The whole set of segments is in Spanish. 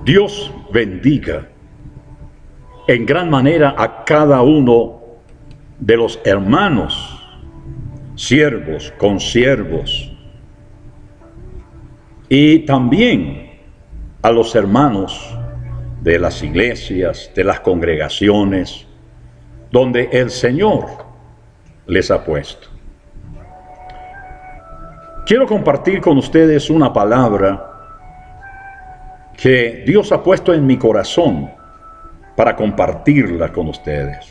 Dios bendiga en gran manera a cada uno de los hermanos, siervos, consiervos, y también a los hermanos de las iglesias, de las congregaciones, donde el Señor les ha puesto. Quiero compartir con ustedes una palabra que Dios ha puesto en mi corazón para compartirla con ustedes.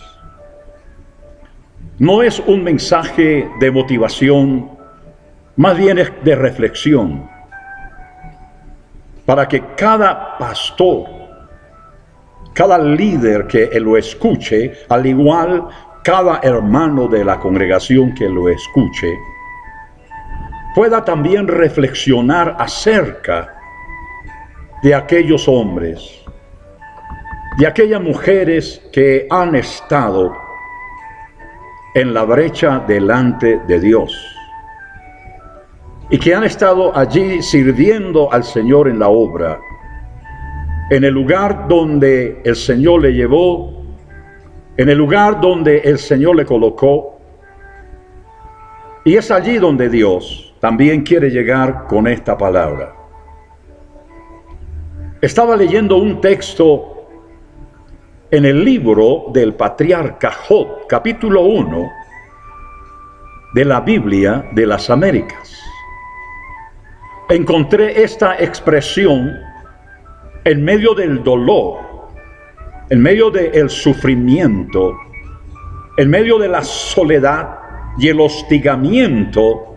No es un mensaje de motivación, más bien es de reflexión, para que cada pastor, cada líder que lo escuche, al igual cada hermano de la congregación que lo escuche, pueda también reflexionar acerca de aquellos hombres, de aquellas mujeres que han estado en la brecha delante de Dios y que han estado allí sirviendo al Señor en la obra, en el lugar donde el Señor le llevó, en el lugar donde el Señor le colocó. Y es allí donde Dios también quiere llegar con esta palabra. Estaba leyendo un texto en el libro del patriarca Job, capítulo 1 de la Biblia de las Américas. Encontré esta expresión en medio del dolor, en medio del sufrimiento, en medio de la soledad y el hostigamiento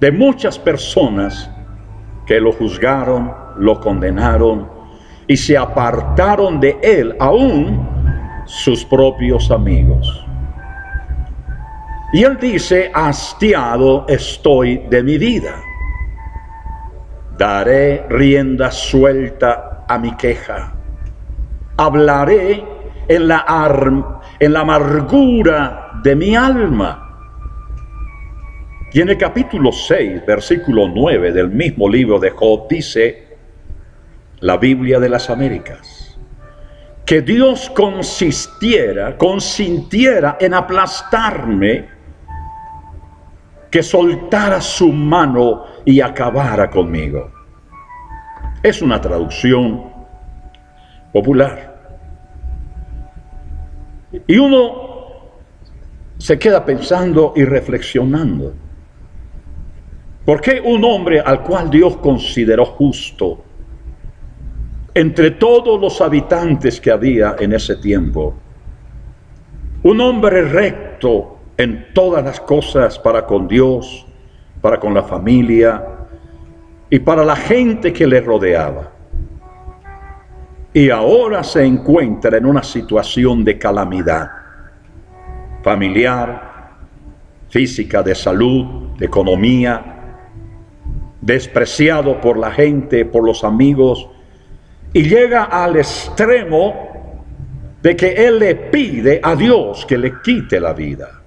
de muchas personas que lo juzgaron, lo condenaron y se apartaron de él, aún sus propios amigos. Y él dice: hastiado estoy de mi vida. Daré rienda suelta a mi queja. Hablaré en la amargura de mi alma. Y en el capítulo 6, versículo 9 del mismo libro de Job dice la Biblia de las Américas, que Dios consintiera en aplastarme, que soltara su mano y acabara conmigo. Es una traducción popular. Y uno se queda pensando y reflexionando. ¿Por qué un hombre al cual Dios consideró justo entre todos los habitantes que había en ese tiempo, un hombre recto en todas las cosas para con Dios, para con la familia y para la gente que le rodeaba, y ahora se encuentra en una situación de calamidad familiar, física, de salud, de economía, despreciado por la gente, por los amigos, y llega al extremo de que él le pide a Dios que le quite la vida,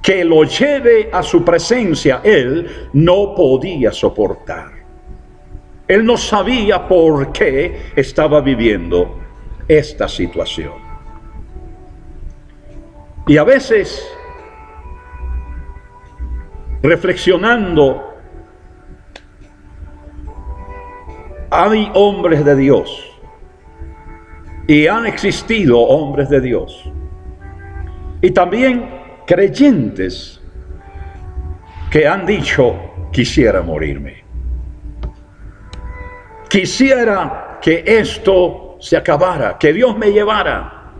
que lo lleve a su presencia. Él no podía soportar. Él no sabía por qué estaba viviendo esta situación. Y a veces, reflexionando, hay hombres de Dios y han existido hombres de Dios y también creyentes que han dicho: quisiera morirme, quisiera que esto se acabara, que Dios me llevara,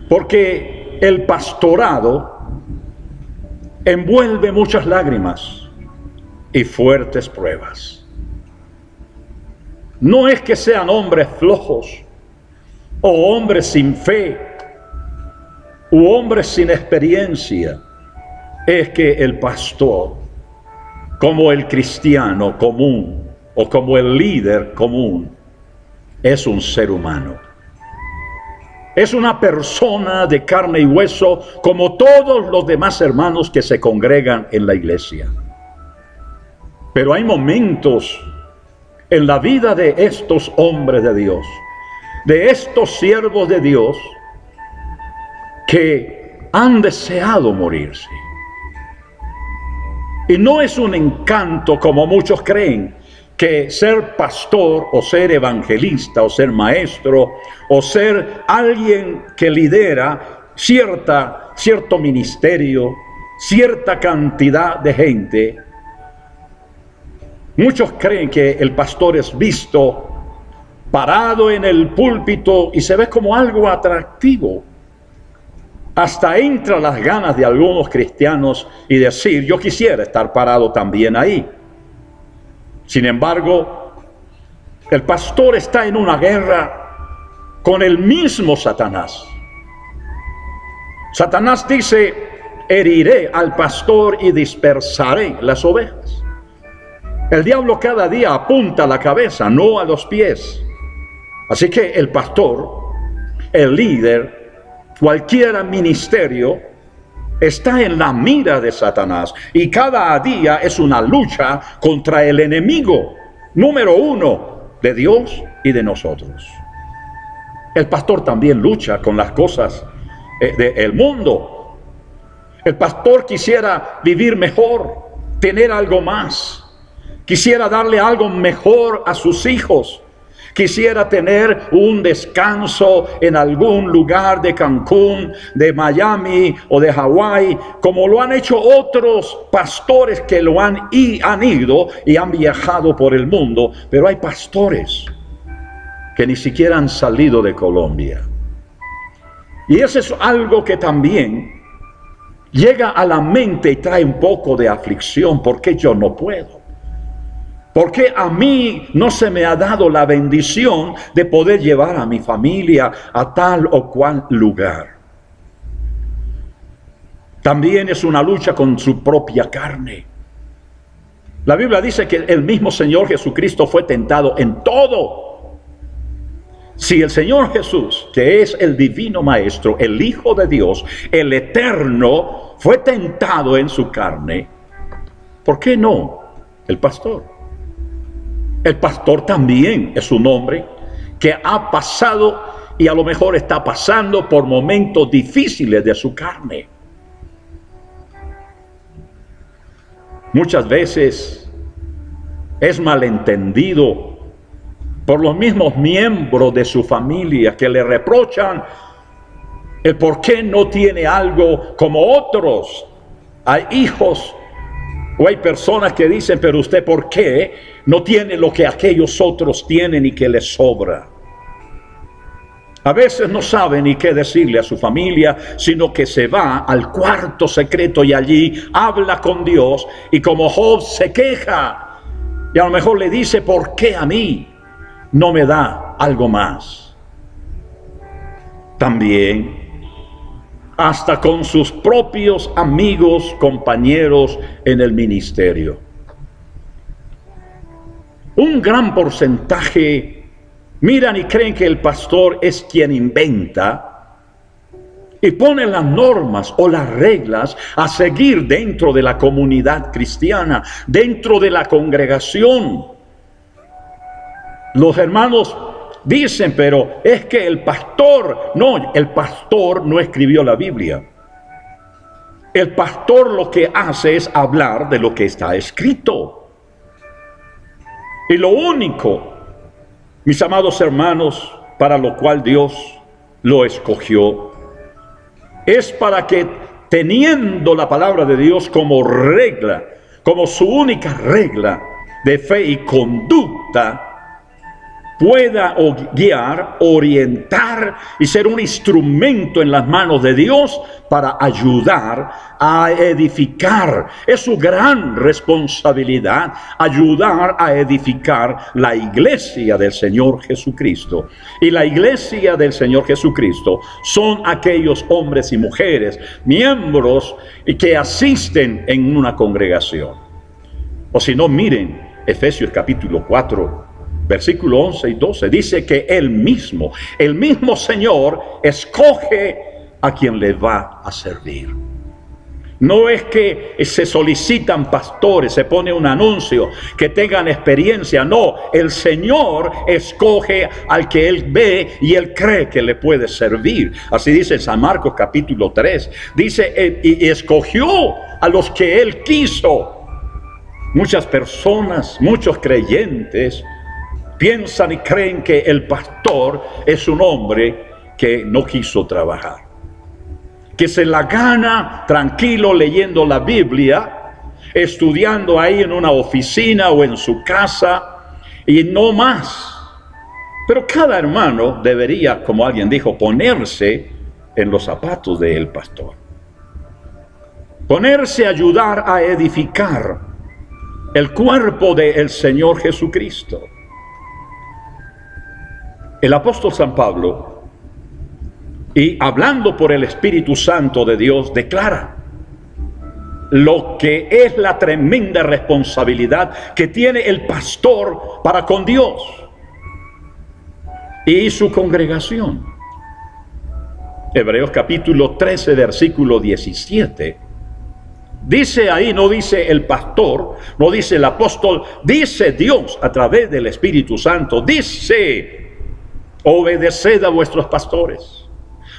porque el pastorado envuelve muchas lágrimas y fuertes pruebas. No es que sean hombres flojos o hombres sin fe u hombres sin experiencia. Es que el pastor, como el cristiano común o como el líder común, es un ser humano. Es una persona de carne y hueso como todos los demás hermanos que se congregan en la iglesia. Pero hay momentos en la vida de estos hombres de Dios, de estos siervos de Dios que han deseado morirse. Y no es un encanto como muchos creen, que ser pastor o ser evangelista o ser maestro o ser alguien que lidera cierto ministerio, cierta cantidad de gente. Muchos creen que el pastor es visto parado en el púlpito y se ve como algo atractivo. Hasta entra las ganas de algunos cristianos y decir, yo quisiera estar parado también ahí. Sin embargo, el pastor está en una guerra con el mismo Satanás. Satanás dice, heriré al pastor y dispersaré las ovejas. El diablo cada día apunta a la cabeza, no a los pies. Así que el pastor, el líder, cualquier ministerio está en la mira de Satanás, y cada día es una lucha contra el enemigo número uno de Dios y de nosotros. El pastor también lucha con las cosas del mundo. El pastor quisiera vivir mejor, tener algo más, quisiera darle algo mejor a sus hijos. Quisiera tener un descanso en algún lugar de Cancún, de Miami o de Hawái, como lo han hecho otros pastores que lo han ido y han viajado por el mundo. Pero hay pastores que ni siquiera han salido de Colombia. Y eso es algo que también llega a la mente y trae un poco de aflicción. ¿Por qué yo no puedo? ¿Por qué a mí no se me ha dado la bendición de poder llevar a mi familia a tal o cual lugar? También es una lucha con su propia carne. La Biblia dice que el mismo Señor Jesucristo fue tentado en todo. Si el Señor Jesús, que es el divino Maestro, el Hijo de Dios, el Eterno, fue tentado en su carne, ¿por qué no el pastor? El pastor también es un hombre que ha pasado y a lo mejor está pasando por momentos difíciles de su carne. Muchas veces es malentendido por los mismos miembros de su familia que le reprochan el por qué no tiene algo como otros. Hay hijos o hay personas que dicen, pero usted ¿por qué no tiene lo que aquellos otros tienen y que les sobra? A veces no sabe ni qué decirle a su familia, sino que se va al cuarto secreto y allí habla con Dios, y como Job se queja y a lo mejor le dice, ¿por qué a mí no me da algo más? También hasta con sus propios amigos, compañeros en el ministerio. Un gran porcentaje miran y creen que el pastor es quien inventa y pone las normas o las reglas a seguir dentro de la comunidad cristiana, dentro de la congregación. Los hermanos dicen, pero es que el pastor no escribió la Biblia. El pastor lo que hace es hablar de lo que está escrito. Y lo único, mis amados hermanos, para lo cual Dios lo escogió, es para que, teniendo la palabra de Dios como regla, como su única regla de fe y conducta, pueda guiar, orientar y ser un instrumento en las manos de Dios para ayudar a edificar. Es su gran responsabilidad ayudar a edificar la iglesia del Señor Jesucristo. Y la iglesia del Señor Jesucristo son aquellos hombres y mujeres, miembros que asisten en una congregación. O si no, miren Efesios capítulo 4. Versículo 11 y 12, dice que el mismo Señor escoge a quien le va a servir. No es que se solicitan pastores, se pone un anuncio, que tengan experiencia. No, el Señor escoge al que Él ve y Él cree que le puede servir. Así dice en San Marcos capítulo 3. Dice, y escogió a los que Él quiso. Muchas personas, muchos creyentes, piensan y creen que el pastor es un hombre que no quiso trabajar, que se la gana tranquilo leyendo la Biblia, estudiando ahí en una oficina o en su casa y no más. Pero cada hermano debería, como alguien dijo, ponerse en los zapatos del pastor, ponerse a ayudar a edificar el cuerpo del Señor Jesucristo. El apóstol San Pablo, y hablando por el Espíritu Santo de Dios, declara lo que es la tremenda responsabilidad que tiene el pastor para con Dios y su congregación. Hebreos capítulo 13, versículo 17. Dice ahí, no dice el pastor, no dice el apóstol, dice Dios a través del Espíritu Santo, dice: obedeced a vuestros pastores,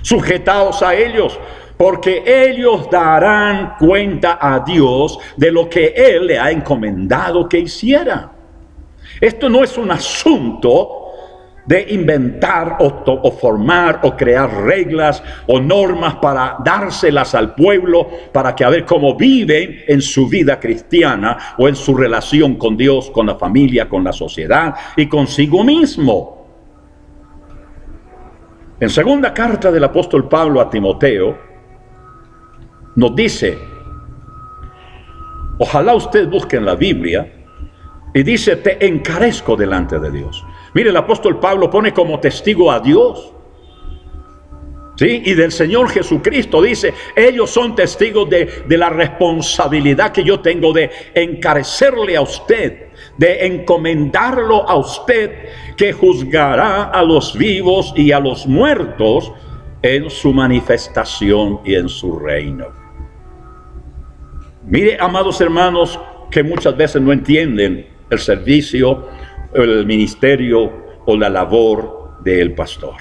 sujetaos a ellos, porque ellos darán cuenta a Dios de lo que Él le ha encomendado que hiciera. Esto no es un asunto de inventar o formar o crear reglas o normas para dárselas al pueblo para que a ver cómo viven en su vida cristiana o en su relación con Dios, con la familia, con la sociedad y consigo mismo. En segunda carta del apóstol Pablo a Timoteo nos dice, ojalá usted busque en la Biblia, y dice: te encarezco delante de Dios. Mire, el apóstol Pablo pone como testigo a Dios, ¿sí? Y del Señor Jesucristo. Dice, ellos son testigos de la responsabilidad que yo tengo de encarecerle a usted, de encomendarlo a usted, que juzgará a los vivos y a los muertos en su manifestación y en su reino. Mire, amados hermanos, que muchas veces no entienden el servicio, el ministerio o la labor del pastor.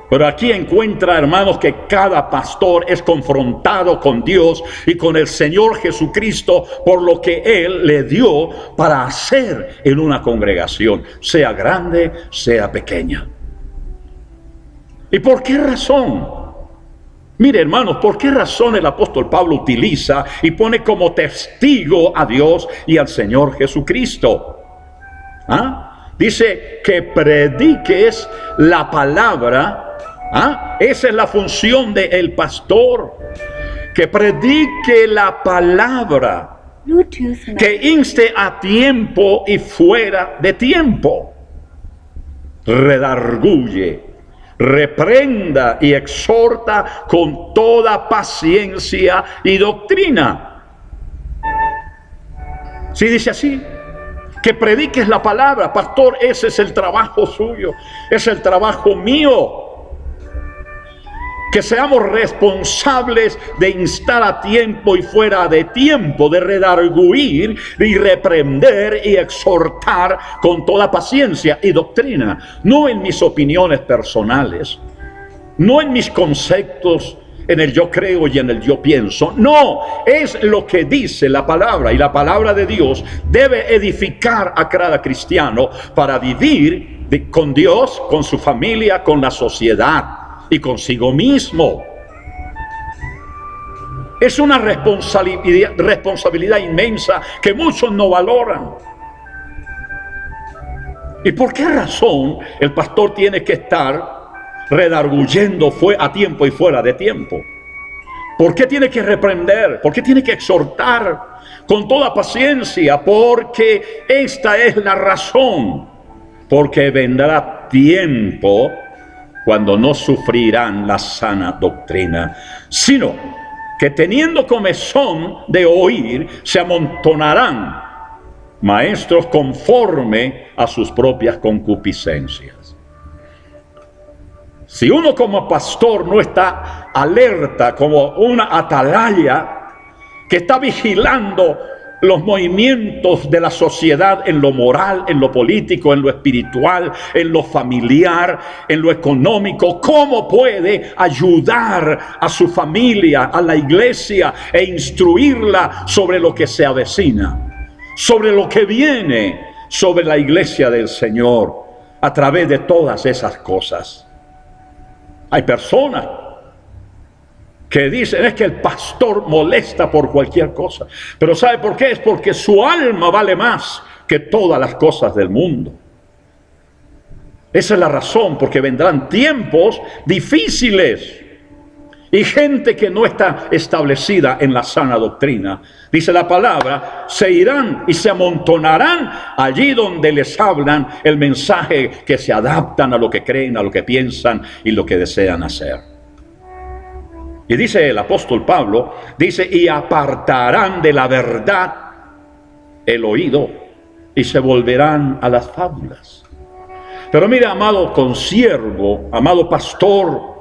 Pero aquí encuentra, hermanos, que cada pastor es confrontado con Dios y con el Señor Jesucristo por lo que Él le dio para hacer en una congregación, sea grande, sea pequeña. ¿Y por qué razón? Mire, hermanos, ¿por qué razón el apóstol Pablo utiliza y pone como testigo a Dios y al Señor Jesucristo? Dice que prediques la palabra. Esa es la función del pastor, que predique la palabra, que inste a tiempo y fuera de tiempo, redarguye, reprenda y exhorta con toda paciencia y doctrina. Sí, dice así, que prediques la palabra. Pastor, ese es el trabajo suyo, es el trabajo mío. Que seamos responsables de instar a tiempo y fuera de tiempo, de redarguir y reprender y exhortar con toda paciencia y doctrina. No en mis opiniones personales, no en mis conceptos, en el yo creo y en el yo pienso. No, es lo que dice la palabra, y la palabra de Dios debe edificar a cada cristiano para vivir con Dios, con su familia, con la sociedad y consigo mismo. Es una responsabilidad inmensa que muchos no valoran. ¿Y por qué razón el pastor tiene que estar redarguyendo a tiempo y fuera de tiempo? ¿Por qué tiene que reprender? ¿Por qué tiene que exhortar con toda paciencia? Porque esta es la razón. Porque vendrá tiempo cuando no sufrirán la sana doctrina, sino que teniendo comezón de oír, se amontonarán maestros conforme a sus propias concupiscencias. Si uno como pastor no está alerta, como una atalaya que está vigilando los movimientos de la sociedad en lo moral, en lo político, en lo espiritual, en lo familiar, en lo económico. ¿Cómo puede ayudar a su familia, a la iglesia, e instruirla sobre lo que se avecina, sobre lo que viene, sobre la iglesia del Señor, a través de todas esas cosas? Hay personas que dicen, es que el pastor molesta por cualquier cosa. Pero ¿sabe por qué? Es porque su alma vale más que todas las cosas del mundo. Esa es la razón, porque vendrán tiempos difíciles y gente que no está establecida en la sana doctrina. Dice la palabra, se irán y se amontonarán allí donde les hablan el mensaje, que se adaptan a lo que creen, a lo que piensan y lo que desean hacer. Y dice el apóstol Pablo, dice, y apartarán de la verdad el oído y se volverán a las fábulas. Pero mira, amado consiervo, amado pastor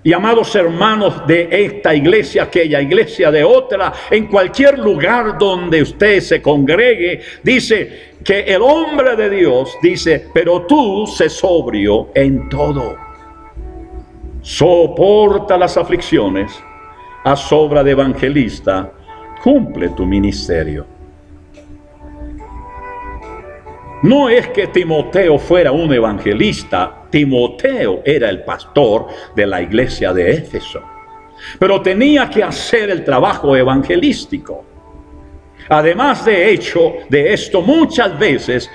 y amados hermanos de esta iglesia, aquella iglesia, de otra, en cualquier lugar donde usted se congregue, dice que el hombre de Dios dice, pero tú sé sobrio en todo. Soporta las aflicciones, haz obra de evangelista, cumple tu ministerio. No es que Timoteo fuera un evangelista, Timoteo era el pastor de la iglesia de Éfeso, pero tenía que hacer el trabajo evangelístico. Además de esto, muchas veces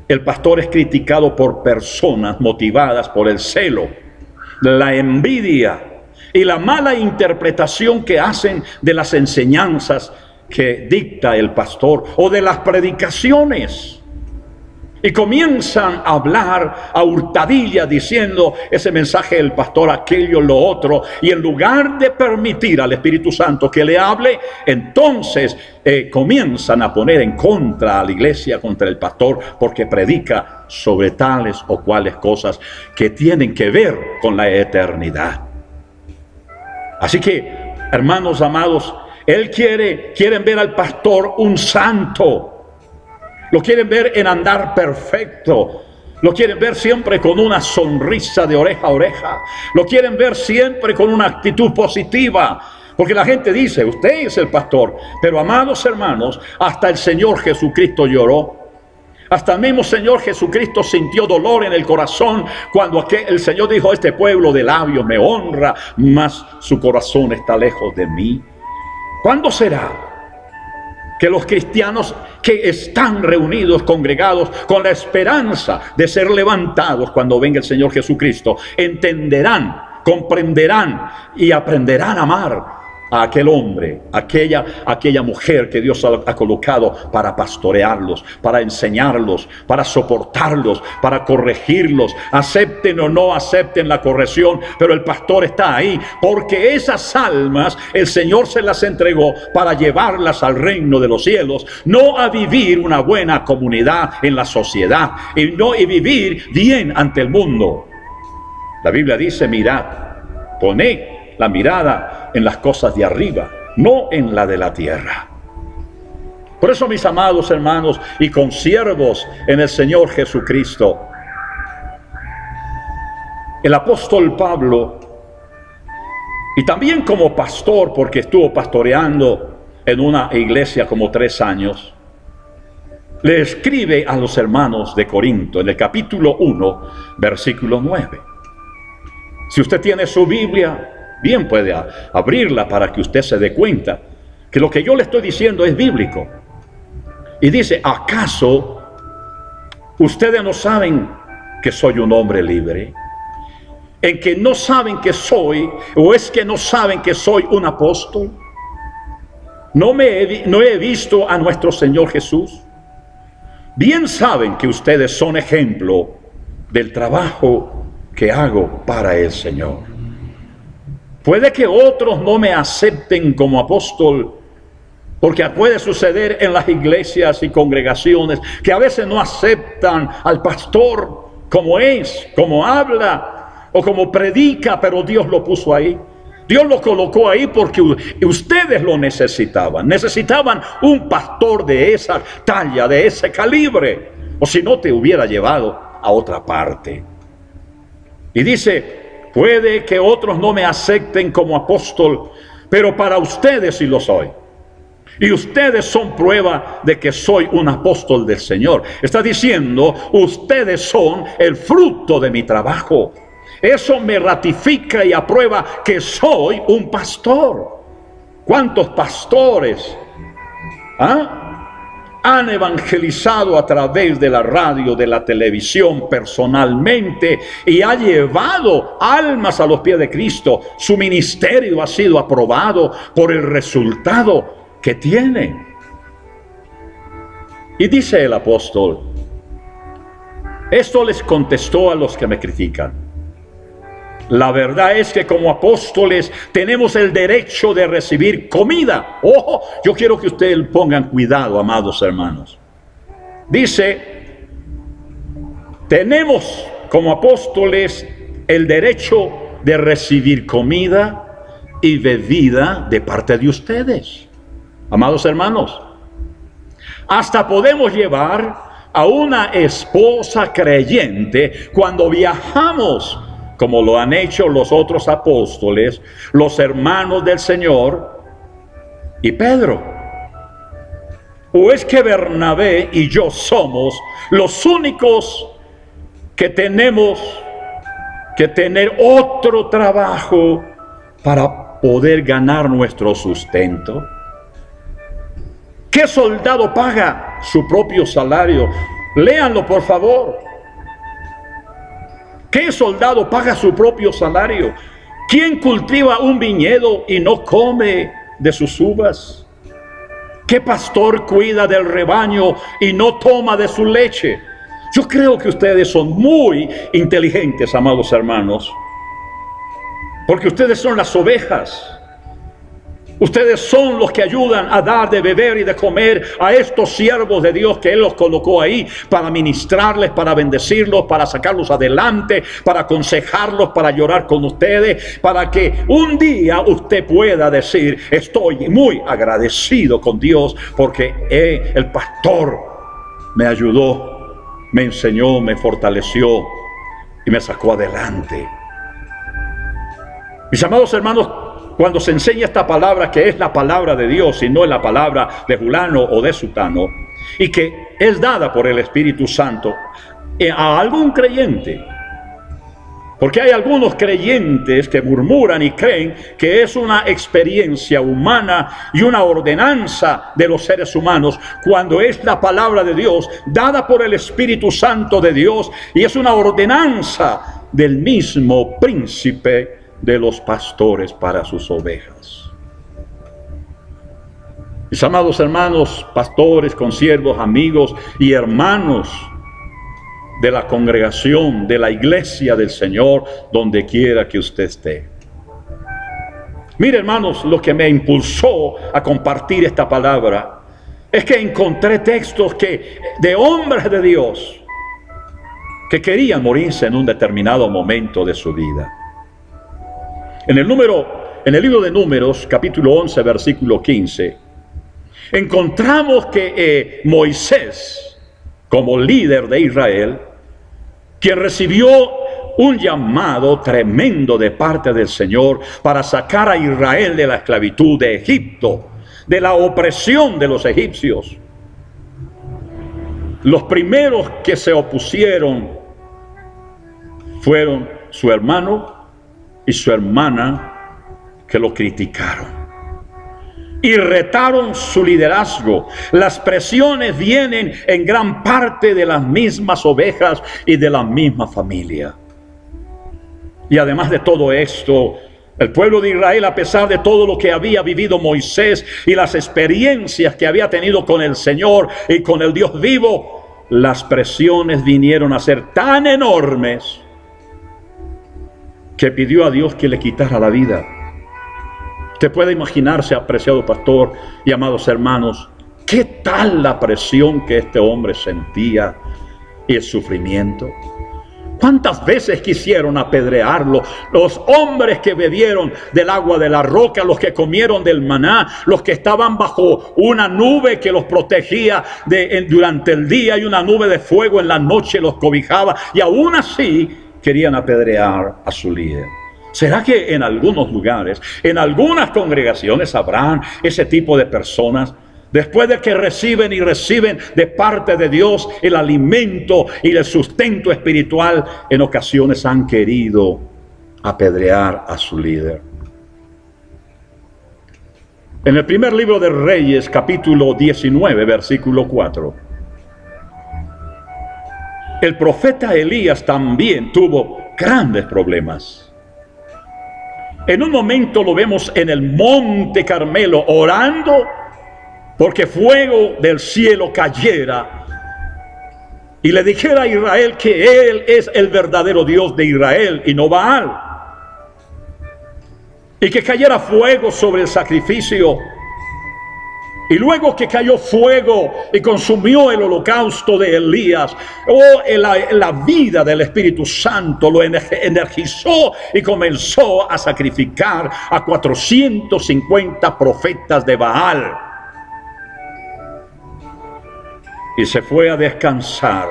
el pastor es criticado por personas motivadas por el celo, la envidia y la mala interpretación que hacen de las enseñanzas que dicta el pastor o de las predicaciones. Y comienzan a hablar a hurtadilla diciendo ese mensaje del pastor, aquello, lo otro. Y en lugar de permitir al Espíritu Santo que le hable, entonces comienzan a poner en contra a la iglesia, contra el pastor, porque predica sobre tales o cuales cosas que tienen que ver con la eternidad. Así que, hermanos amados, quieren ver al pastor un santo. Lo quieren ver en andar perfecto. Lo quieren ver siempre con una sonrisa de oreja a oreja. Lo quieren ver siempre con una actitud positiva. Porque la gente dice, usted es el pastor. Pero amados hermanos, hasta el Señor Jesucristo lloró. Hasta el mismo Señor Jesucristo sintió dolor en el corazón cuando el Señor dijo, este pueblo de labios me honra, mas su corazón está lejos de mí. ¿Cuándo será que los cristianos que están reunidos, congregados, con la esperanza de ser levantados cuando venga el Señor Jesucristo, entenderán, comprenderán y aprenderán a amar a aquel hombre, aquella mujer que Dios ha colocado para pastorearlos, para enseñarlos, para soportarlos, para corregirlos? Acepten o no acepten la corrección, pero el pastor está ahí, porque esas almas el Señor se las entregó para llevarlas al reino de los cielos, no a vivir una buena comunidad en la sociedad, y vivir bien ante el mundo. La Biblia dice, mirad, poned la mirada en las cosas de arriba, no en la de la tierra. Por eso, mis amados hermanos y consiervos en el Señor Jesucristo, el apóstol Pablo, y también como pastor, porque estuvo pastoreando en una iglesia como 3 años, le escribe a los hermanos de Corinto en el capítulo 1, versículo 9. Si usted tiene su Biblia, bien puede abrirla para que usted se dé cuenta que lo que yo le estoy diciendo es bíblico. Y dice, ¿acaso ustedes no saben que soy un hombre libre? ¿En que no saben que soy, o es que no saben que soy un apóstol? ¿No he visto a nuestro Señor Jesús? Bien saben que ustedes son ejemplo del trabajo que hago para el Señor. Puede que otros no me acepten como apóstol, porque puede suceder en las iglesias y congregaciones que a veces no aceptan al pastor como es, como habla o como predica, pero Dios lo puso ahí. Dios lo colocó ahí porque ustedes lo necesitaban. Necesitaban un pastor de esa talla, de ese calibre. O si no, te hubiera llevado a otra parte. Y dice, puede que otros no me acepten como apóstol, pero para ustedes sí lo soy. Y ustedes son prueba de que soy un apóstol del Señor. Está diciendo, ustedes son el fruto de mi trabajo. Eso me ratifica y aprueba que soy un pastor. ¿Cuántos pastores han evangelizado a través de la radio, de la televisión, personalmente, y ha llevado almas a los pies de Cristo? Su ministerio ha sido aprobado por el resultado que tiene. Y dice el apóstol, esto les contestó a los que me critican. La verdad es que como apóstoles tenemos el derecho de recibir comida. Ojo, yo quiero que ustedes pongan cuidado, amados hermanos. Dice, tenemos como apóstoles el derecho de recibir comida y bebida de parte de ustedes. Amados hermanos, hasta podemos llevar a una esposa creyente cuando viajamos, como lo han hecho los otros apóstoles, los hermanos del Señor y Pedro. ¿O es que Bernabé y yo somos los únicos que tenemos que tener otro trabajo para poder ganar nuestro sustento? ¿Qué soldado paga su propio salario? Léanlo, por favor. ¿Qué soldado paga su propio salario? ¿Quién cultiva un viñedo y no come de sus uvas? ¿Qué pastor cuida del rebaño y no toma de su leche? Yo creo que ustedes son muy inteligentes, amados hermanos, porque ustedes son las ovejas. Ustedes son los que ayudan a dar de beber y de comer a estos siervos de Dios que Él los colocó ahí para ministrarles, para bendecirlos, para sacarlos adelante, para aconsejarlos, para llorar con ustedes, para que un día usted pueda decir, estoy muy agradecido con Dios porque el pastor me ayudó, me enseñó, me fortaleció y me sacó adelante. Mis amados hermanos, cuando se enseña esta palabra, que es la palabra de Dios y no es la palabra de fulano o de sutano, y que es dada por el Espíritu Santo a algún creyente, porque hay algunos creyentes que murmuran y creen que es una experiencia humana y una ordenanza de los seres humanos, cuando es la palabra de Dios dada por el Espíritu Santo de Dios y es una ordenanza del mismo príncipe de los pastores para sus ovejas. Mis amados hermanos, pastores, consiervos, amigos y hermanos de la congregación, de la iglesia del Señor, donde quiera que usted esté. Mire, hermanos, lo que me impulsó a compartir esta palabra es que encontré textos de hombres de Dios que querían morirse en un determinado momento de su vida. En el libro de Números, capítulo 11, versículo 15, encontramos que Moisés, como líder de Israel, quien recibió un llamado tremendo de parte del Señor para sacar a Israel de la esclavitud de Egipto, de la opresión de los egipcios. Los primeros que se opusieron fueron su hermano y su hermana, que lo criticaron y retaron su liderazgo. Las presiones vienen en gran parte de las mismas ovejas y de la misma familia. Y además de todo esto, el pueblo de Israel, a pesar de todo lo que había vivido Moisés y las experiencias que había tenido con el Señor y con el Dios vivo, las presiones vinieron a ser tan enormes que pidió a Dios que le quitara la vida. Usted puede imaginarse, apreciado pastor y amados hermanos, qué tal la presión que este hombre sentía y el sufrimiento. ¿Cuántas veces quisieron apedrearlo? Los hombres que bebieron del agua de la roca, los que comieron del maná, los que estaban bajo una nube que los protegía durante el día y una nube de fuego en la noche los cobijaba, y aún así querían apedrear a su líder. ¿Será que en algunos lugares, en algunas congregaciones habrán ese tipo de personas? Después de que reciben de parte de Dios el alimento y el sustento espiritual, en ocasiones han querido apedrear a su líder. En el primer libro de Reyes, capítulo 19, versículo 4, el profeta Elías también tuvo grandes problemas. En un momento lo vemos en el monte Carmelo orando porque fuego del cielo cayera y le dijera a Israel que Él es el verdadero Dios de Israel y no Baal, y que cayera fuego sobre el sacrificio. Y luego que cayó fuego y consumió el holocausto de Elías, la vida del Espíritu Santo lo energizó y comenzó a sacrificar a 450 profetas de Baal. Y se fue a descansar,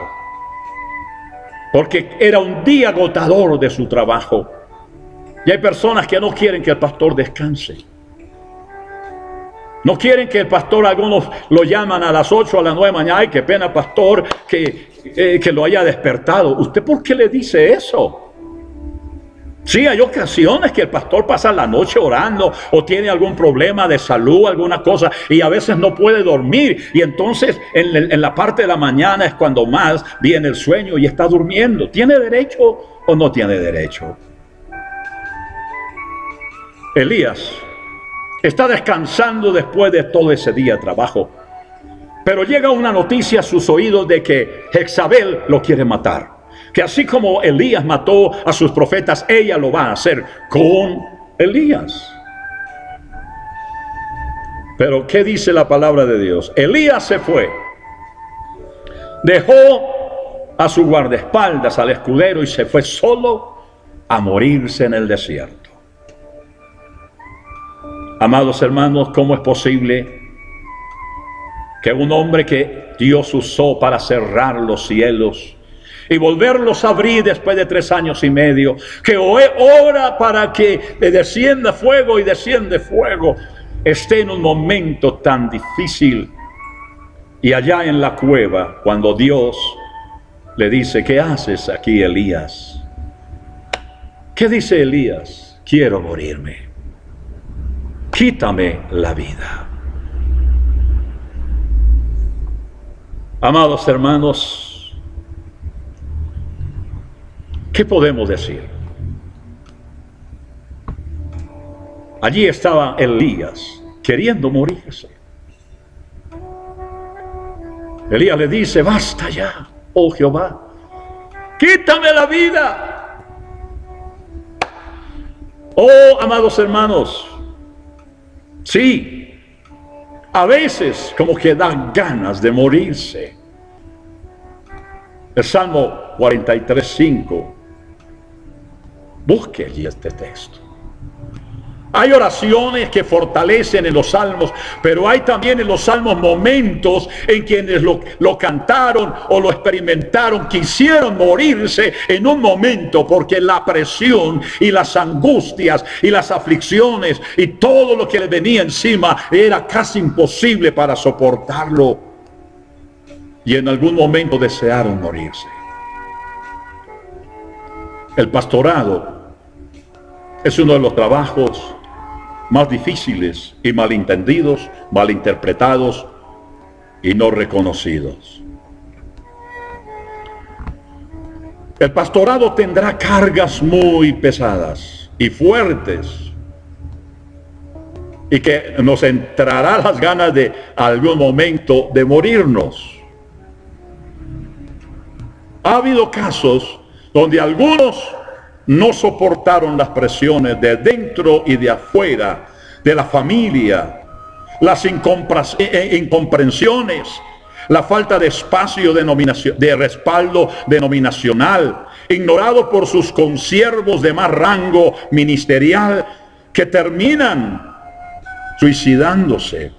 porque era un día agotador de su trabajo. Y hay personas que no quieren que el pastor descanse. No quieren que el pastor, algunos lo llaman a las 8 a las 9 de la mañana. Ay, qué pena, pastor, que lo haya despertado. ¿Usted por qué le dice eso? Sí, hay ocasiones que el pastor pasa la noche orando o tiene algún problema de salud, alguna cosa, y a veces no puede dormir. Y entonces en la parte de la mañana es cuando más viene el sueño y está durmiendo. ¿Tiene derecho o no tiene derecho? Elías está descansando después de todo ese día de trabajo. Pero llega una noticia a sus oídos de que Jezabel lo quiere matar. Que así como Elías mató a sus profetas, ella lo va a hacer con Elías. Pero ¿qué dice la palabra de Dios? Elías se fue. Dejó a su guardaespaldas, al escudero, y se fue solo a morirse en el desierto. Amados hermanos, ¿cómo es posible que un hombre que Dios usó para cerrar los cielos y volverlos a abrir después de 3 años y medio, que ora para que descienda fuego y desciende fuego, esté en un momento tan difícil? Y allá en la cueva, cuando Dios le dice: ¿qué haces aquí, Elías? ¿Qué dice Elías? Quiero morirme. Quítame la vida. Amados hermanos, ¿qué podemos decir? Allí estaba Elías queriendo morirse. Elías le dice: basta ya, oh Jehová, quítame la vida. Oh, amados hermanos, sí, a veces como que dan ganas de morirse. El Salmo 43:5. Busque allí este texto. Hay oraciones que fortalecen en los salmos, pero hay también en los salmos momentos en quienes lo cantaron o lo experimentaron, quisieron morirse en un momento, porque la presión y las angustias y las aflicciones y todo lo que le venía encima era casi imposible para soportarlo. Y en algún momento desearon morirse. El pastorado es uno de los trabajos más difíciles y malentendidos, malinterpretados y no reconocidos. El pastorado tendrá cargas muy pesadas y fuertes, y que nos entrará las ganas de algún momento de morirnos. Ha habido casos donde algunos no soportaron las presiones de dentro y de afuera, de la familia, las incomprensiones, la falta de espacio de respaldo denominacional, ignorados por sus consiervos de más rango ministerial, que terminan suicidándose.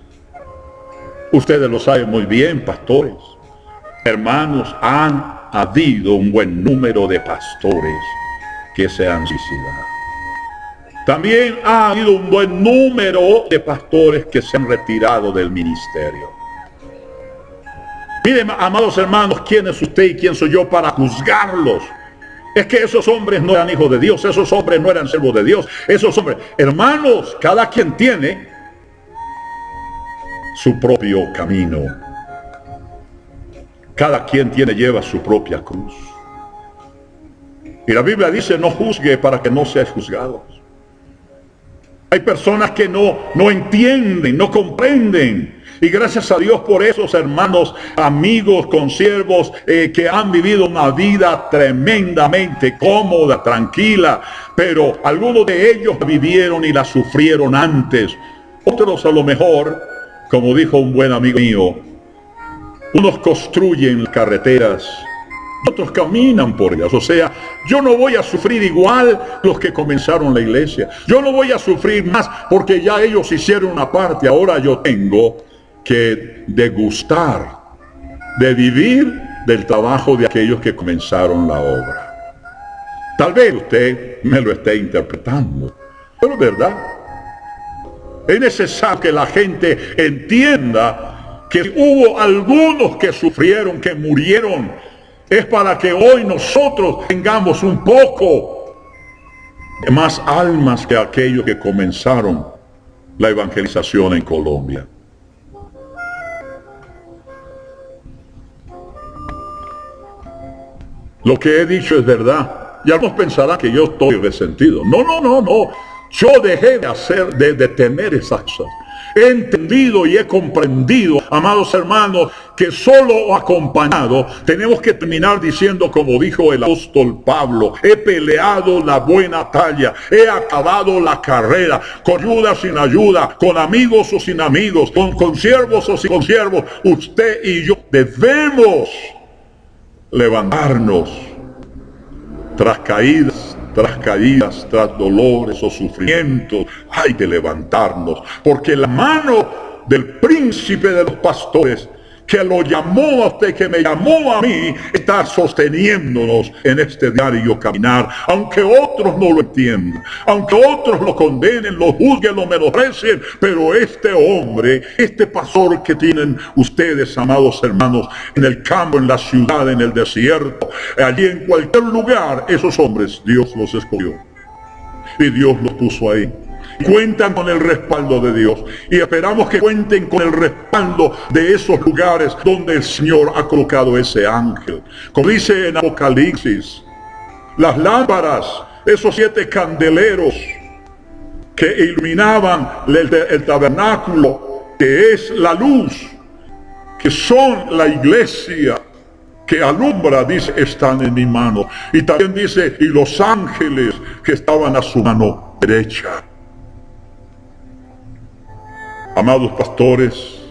Ustedes lo saben muy bien, pastores. Hermanos, han habido un buen número de pastores que se han suicidado. También ha habido un buen número de pastores que se han retirado del ministerio. Miren, amados hermanos, ¿quién es usted y quién soy yo para juzgarlos? Es que esos hombres no eran hijos de Dios, esos hombres no eran siervos de Dios, esos hombres, hermanos, cada quien tiene su propio camino. Cada quien lleva su propia cruz. Y la Biblia dice, no juzgue para que no seas juzgados. Hay personas que no entienden, no comprenden. Y gracias a Dios por esos hermanos, amigos, consiervos, que han vivido una vida tremendamente cómoda, tranquila. Pero algunos de ellos vivieron y la sufrieron antes. Otros a lo mejor, como dijo un buen amigo mío, unos construyen carreteras, otros caminan por ellas. O sea, yo no voy a sufrir igual los que comenzaron la iglesia. Yo no voy a sufrir más porque ya ellos hicieron una parte. Ahora yo tengo que degustar, de vivir del trabajo de aquellos que comenzaron la obra. Tal vez usted me lo esté interpretando, pero es verdad. Es necesario que la gente entienda que hubo algunos que sufrieron, que murieron. Es para que hoy nosotros tengamos un poco de más almas que aquellos que comenzaron la evangelización en Colombia. Lo que he dicho es verdad. Y algunos pensarán que yo estoy resentido. No. Yo dejé de tener esas cosas. He entendido y he comprendido, amados hermanos, que solo acompañado tenemos que terminar diciendo, como dijo el apóstol Pablo, he peleado la buena batalla, he acabado la carrera, con ayuda o sin ayuda, con amigos o sin amigos, con consiervos o sin consiervos. Usted y yo debemos levantarnos tras caídas, tras dolores o sufrimientos. Hay que levantarnos, porque la mano del príncipe de los pastores, que lo llamó a usted, que me llamó a mí, está sosteniéndonos en este diario caminar, aunque otros no lo entiendan, aunque otros lo condenen, lo juzguen, lo menosprecien, pero este hombre, este pastor que tienen ustedes, amados hermanos, en el campo, en la ciudad, en el desierto, allí en cualquier lugar, esos hombres, Dios los escogió y Dios los puso ahí. Cuentan con el respaldo de Dios y esperamos que cuenten con el respaldo de esos lugares donde el Señor ha colocado ese ángel. Como dice en Apocalipsis, las lámparas, esos 7 candeleros que iluminaban el tabernáculo, que es la luz, que son la iglesia que alumbra, dice, están en mi mano. Y también dice, y los ángeles que estaban a su mano derecha. Amados pastores,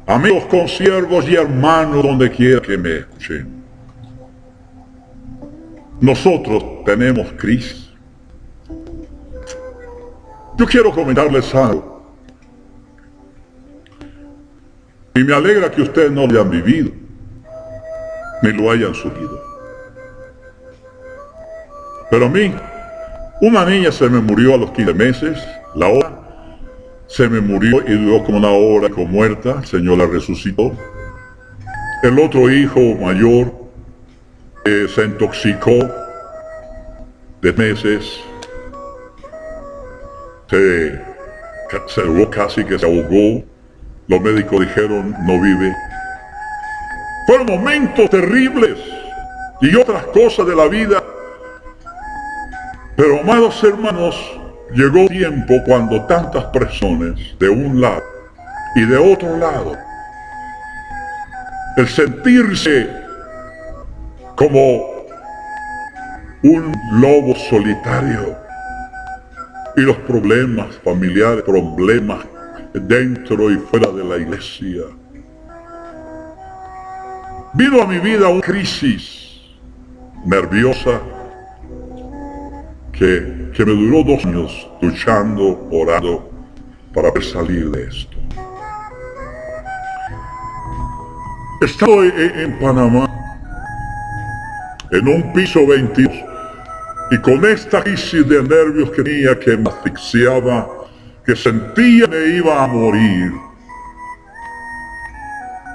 amigos consiervos y hermanos, donde quiera que me escuchen, nosotros tenemos crisis. Yo quiero comentarles algo, y me alegra que ustedes no lo hayan vivido, ni lo hayan sufrido. Pero a mí, una niña se me murió a los 15 meses, la otra se me murió y duró como una hora como muerta. El Señor la resucitó. El otro hijo mayor se intoxicó de meses, se ahogó, casi que se ahogó. Los médicos dijeron no vive. Fueron momentos terribles y otras cosas de la vida. Pero amados hermanos, llegó un tiempo cuando tantas personas de un lado y de otro lado, el sentirse como un lobo solitario y los problemas familiares, problemas dentro y fuera de la iglesia, vino a mi vida una crisis nerviosa que me duró 2 años luchando, orando para poder salir de esto. Estaba en Panamá, en un piso 22, y con esta crisis de nervios que tenía, que me asfixiaba, que sentía que me iba a morir,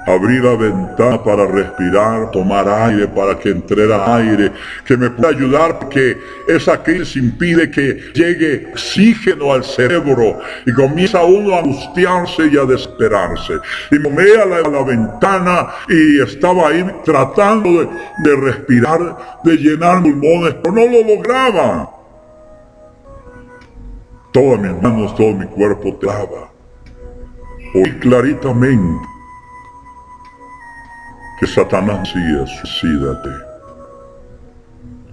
abrí la ventana para respirar, tomar aire, para que entrara aire, que me pueda ayudar, porque esa crisis impide que llegue oxígeno al cerebro y comienza uno a angustiarse y a desesperarse. Y me tomé a la ventana y estaba ahí tratando de respirar, de llenar pulmones, pero no lo lograba. Todas mis manos, todo mi cuerpo temblaba. Oí claritamente que Satanás decía: suicídate.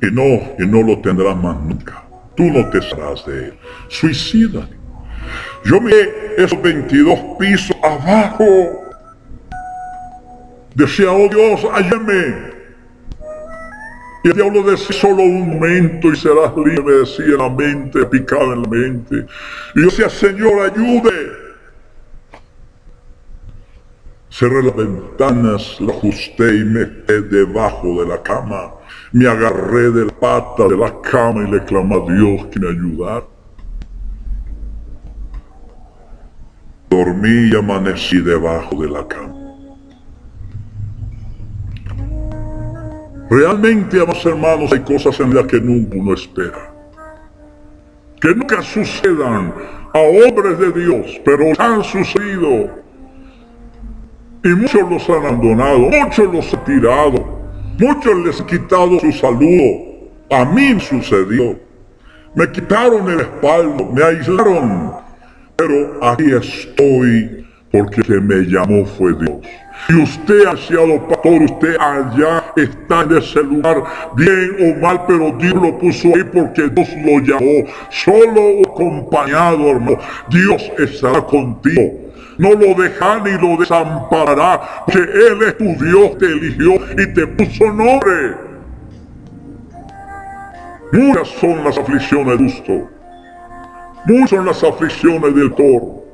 Y no lo tendrás más nunca. Tú no te saldrás de él. Suicídate. Yo miré esos 22 pisos abajo. Decía: oh Dios, ayúdame. Y el diablo decía: solo un momento y serás libre. Me decía en la mente, picaba en la mente. Y yo decía: Señor, ayude. Cerré las ventanas, las ajusté y me quedé debajo de la cama. Me agarré de la pata de la cama y le clamé a Dios que me ayudara. Dormí y amanecí debajo de la cama. Realmente, amados hermanos, hay cosas en las que nunca uno espera, que nunca sucedan a hombres de Dios, pero han sucedido. Y muchos los han abandonado, muchos los han tirado, muchos les han quitado su saludo. A mí me sucedió. Me quitaron el respaldo, me aislaron. Pero aquí estoy porque quien me llamó fue Dios. Y usted, ansiado pastor, usted allá está en ese lugar, bien o mal, pero Dios lo puso ahí porque Dios lo llamó. Solo o acompañado, hermano, Dios estará contigo. No lo dejará ni lo desamparará, porque Él es tu Dios, te eligió y te puso nombre. Muchas son las aflicciones del justo, muchas son las aflicciones del toro,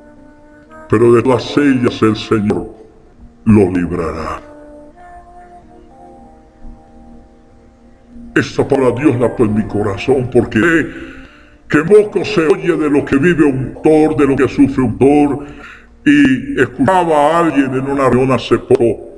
pero de todas ellas el Señor lo librará. Esta palabra Dios la pone en mi corazón, porque sé que poco se oye de lo que vive un pastor, de lo que sufre un pastor. Y escuchaba a alguien en una reunión hace poco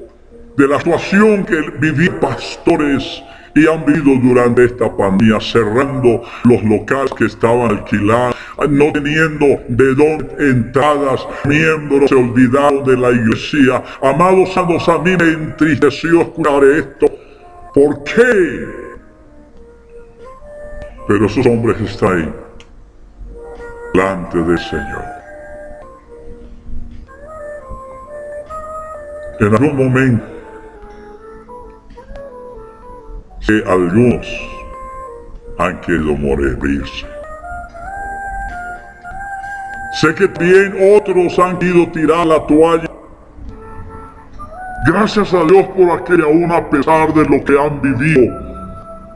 de la situación que vivían pastores y han vivido durante esta pandemia, cerrando los locales que estaban alquilados, no teniendo de dónde entradas, miembros se olvidaron de la iglesia. Amados, a mí me entristeció escuchar esto. ¿Por qué? Pero esos hombres están ahí, delante del Señor. En algún momento, que algunos han querido morirse. Sé que también otros han querido tirar la toalla. Gracias a Dios por aquello, aún a pesar de lo que han vivido.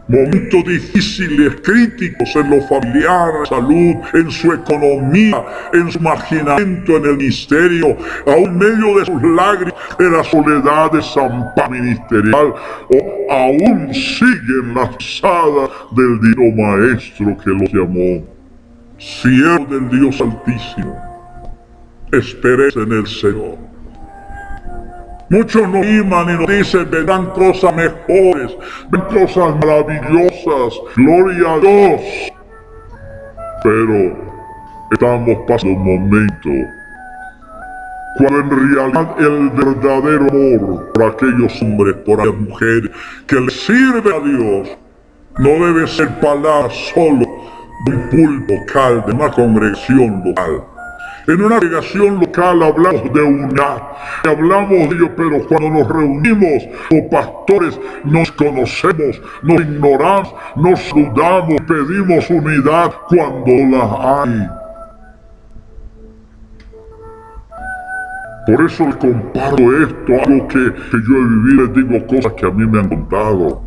Momentos difíciles, críticos en lo familiar, en salud, en su economía, en su marginamiento en el ministerio, aún en medio de sus lágrimas, de la soledad de San ministerial, aún siguen las pisadas del Divino Maestro que los llamó. Siervos del Dios Altísimo, esperéis en el Señor. Muchos nos animan y nos dicen: vendrán cosas mejores, vendrán cosas maravillosas, gloria a Dios. Pero estamos pasando un momento cuando en realidad el verdadero amor por aquellos hombres, por aquellas mujeres que le sirven a Dios, no debe ser palabras solo de un púlpito local, de una congregación local. En una congregación local hablamos de unidad, hablamos de ello, pero cuando nos reunimos como pastores nos conocemos, nos ignoramos, nos saludamos, pedimos unidad cuando la hay. Por eso les comparto esto, algo que yo he vivido, les digo cosas que a mí me han contado.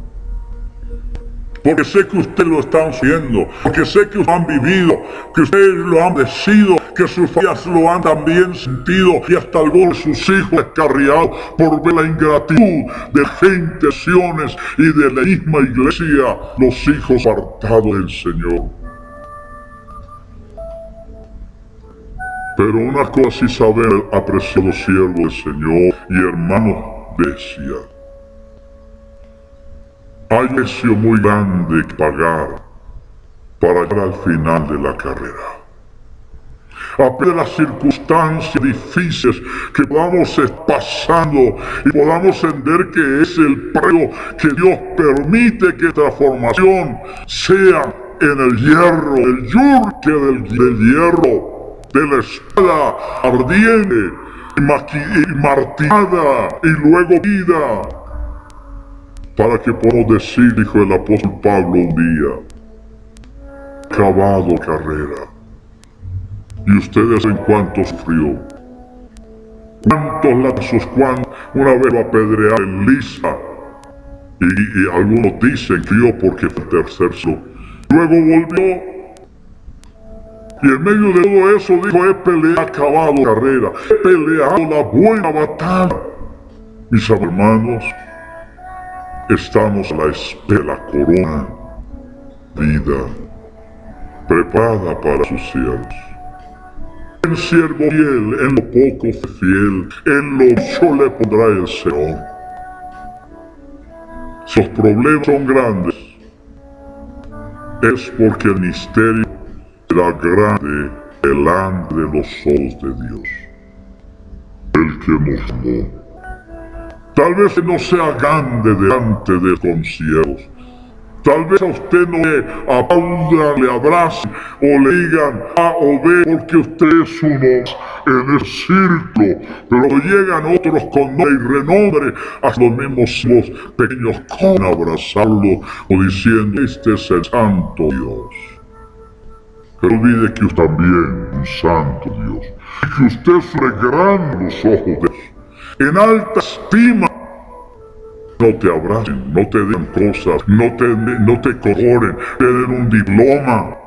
porque sé que ustedes lo están haciendo, porque sé que ustedes han vivido, que ustedes lo han decidido, que sus familias lo han también sentido, y hasta algunos de sus hijos descarriados por ver la ingratitud de gente, naciones y de la misma iglesia, los hijos apartados del Señor. Pero una cosa sí saben, apreciados siervos del Señor y hermanos de iglesia, hay un precio muy grande que pagar para llegar al final de la carrera. A pesar de las circunstancias difíciles que podamos estar pasando y podamos entender que es el precio que Dios permite que esta formación sea en el hierro, el yunque del hierro, de la espada ardiente y martillada y luego vida, para que podamos decir, dijo el apóstol Pablo un día, acabado carrera. Y ustedes en cuánto sufrió, cuántos lazos, una vez lo apedrearon en Lisa, y algunos dicen que yo porque fue el tercer, luego volvió, y en medio de todo eso dijo, he peleado, acabado carrera, he peleado la buena batalla. Mis hermanos, estamos a la espera de la corona, vida, preparada para sus siervos. En siervo fiel, en lo poco fiel, en lo mucho le pondrá el Señor. Si los problemas son grandes, es porque el misterio será grande delante de los ojos de Dios, el que nos amó. Tal vez no sea grande delante de conciertos. Tal vez a usted no le aplaudan, le abracen o le digan A o B porque usted es uno en el círculo, pero llegan otros con nombre y renombre, hasta los mismos hijos pequeños con abrazarlo o diciendo, este es el santo Dios. Pero olvide que usted también es un santo Dios, y que usted es grande en los ojos de Dios, en alta estima. No te abracen, no te den cosas, no te corroren, te den un diploma.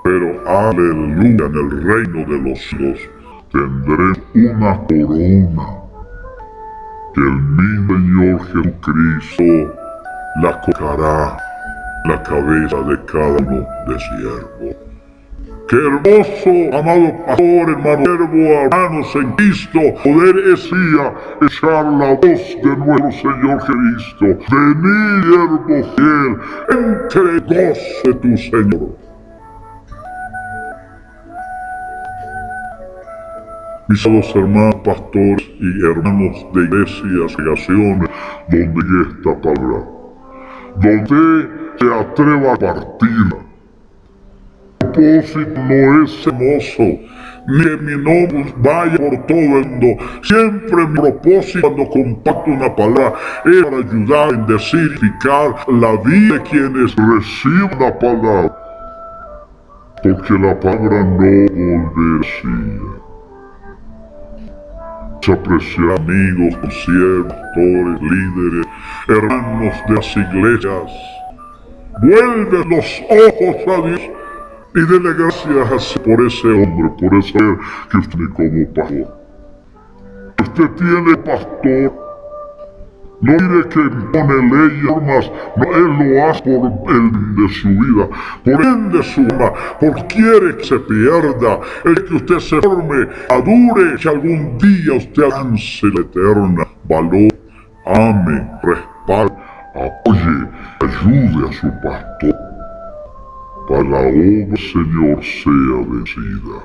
Pero aleluya, en el reino de los cielos tendré una corona que el mismo Señor Jesucristo la colocará en la cabeza de cada uno de siervos. Qué hermoso, amado pastor, hermano siervo, hermanos en Cristo, poder ese día echar la voz de nuestro Señor Jesucristo. Venid, siervo fiel, entre goce tu Señor. Mis amados hermanos, pastores y hermanos de iglesias, congregaciones, donde hay esta palabra, donde se atreva a partirla. Mi propósito no es hermoso, ni que mi nombre vaya por todo el mundo. Siempre mi propósito cuando comparto una palabra es para ayudar, bendecir, edificar la vida de quienes reciben la palabra. Porque la palabra no volverá vacía. Se aprecian amigos, conciertos, pastores, líderes, hermanos de las iglesias. Vuelven los ojos a Dios. Y dele gracias por ese hombre, por ese ser que usted tiene como pastor. Usted tiene pastor. No mire que impone leyes, normas, no, él lo hace por el bien de su vida, por el bien de su alma, porque quiere que se pierda, el que usted se forme, adure, que algún día usted alcance la eterna valor, ame, respalde, apoye, ayude a su pastor. Para la obra, Señor, sea vencida.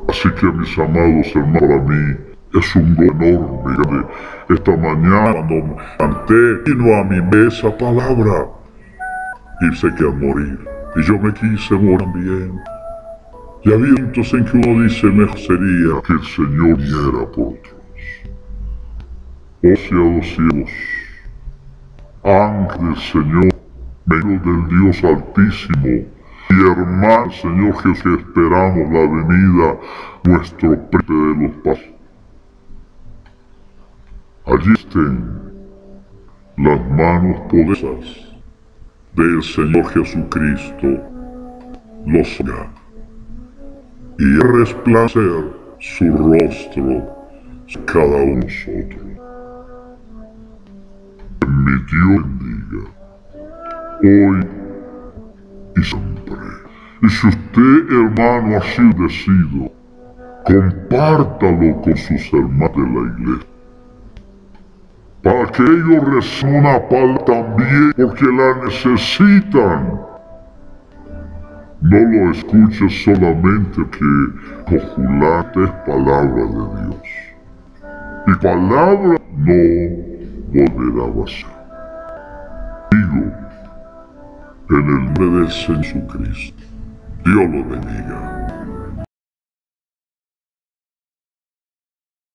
Así que, mis amados hermanos, para mí es un gozo enorme grande. Esta mañana, cuando me levanté, vino a mi mesa palabra. Irse que a morir. Y yo me quise morir también. Y había momentos en que uno dice, mejor sería que el Señor viniera por otros. Oh cielos, cielos, ángel del Señor, medio del Dios Altísimo, y hermano Señor Jesús, que esperamos la venida nuestro príncipe de los pasos. Allí estén las manos poderosas del Señor Jesucristo los haga y resplandecer su rostro sobre cada uno de nosotros. Que mi Dios bendiga hoy y siempre. Y si usted, hermano, ha sido bendecido, compártalo con sus hermanos de la iglesia, para que ellos reciban una palabra también, porque la necesitan. No lo escuches solamente que cojulate es palabra de Dios, y palabra no volverá a vacía. Digo, en el nombre del Señor Jesucristo, Dios lo bendiga.